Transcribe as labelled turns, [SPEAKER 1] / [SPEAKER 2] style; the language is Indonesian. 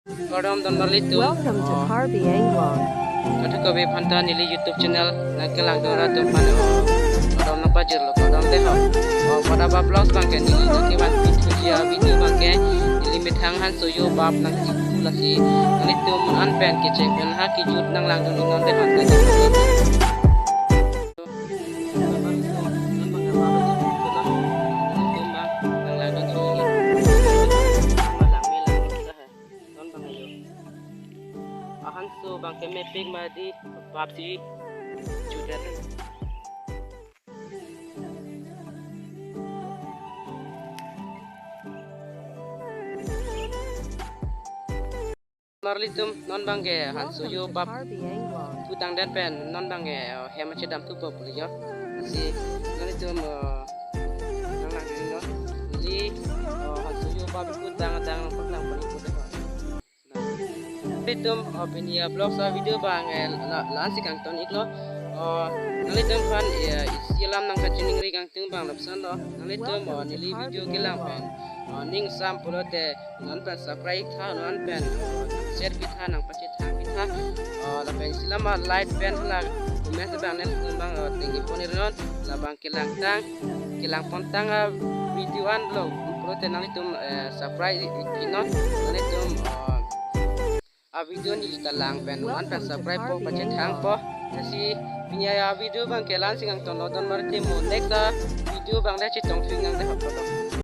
[SPEAKER 1] Kodam don marlitu.
[SPEAKER 2] Welcome to Carby Anglong.
[SPEAKER 1] Kata ko be phanta nili YouTube channel nagkelang dora tum pan kodam na pajir lo kodam deh. Pada ba vlogs bangke nili naki ban video bangke nili mithang han soyo bab nang lasi nili tum an pen ke cek dan ha ki jut nang lang don non deh phanta. So bangke mapping madi babsi judan marlitum non bangke hansu yo bab
[SPEAKER 2] Carby Anglong.
[SPEAKER 1] putang dan pen non bangke hema cedam tu bab yo si nalitum nang lang yo li hansu yo bab putang dang putang putang Nalitum opini blog sa video bang lansi kang ton iklo nalitum fan silam nang kacining ri kang tung bang lapsan lo nalitum nili video kilang pen ning sam pulote nan pen subscribe tha nan pen share pi tha nang pachi tha pi tha la pen silam light pen la kumes bang nen bang tingi ponir non la bang kilang pontang video an lo pulote nalitum subscribe inon nalitum video ni kita lang pen man pen subscribe po pacet hang po kasi pinya video bang kelan singang ton nonton marti mo next video bang le chitong swing nang de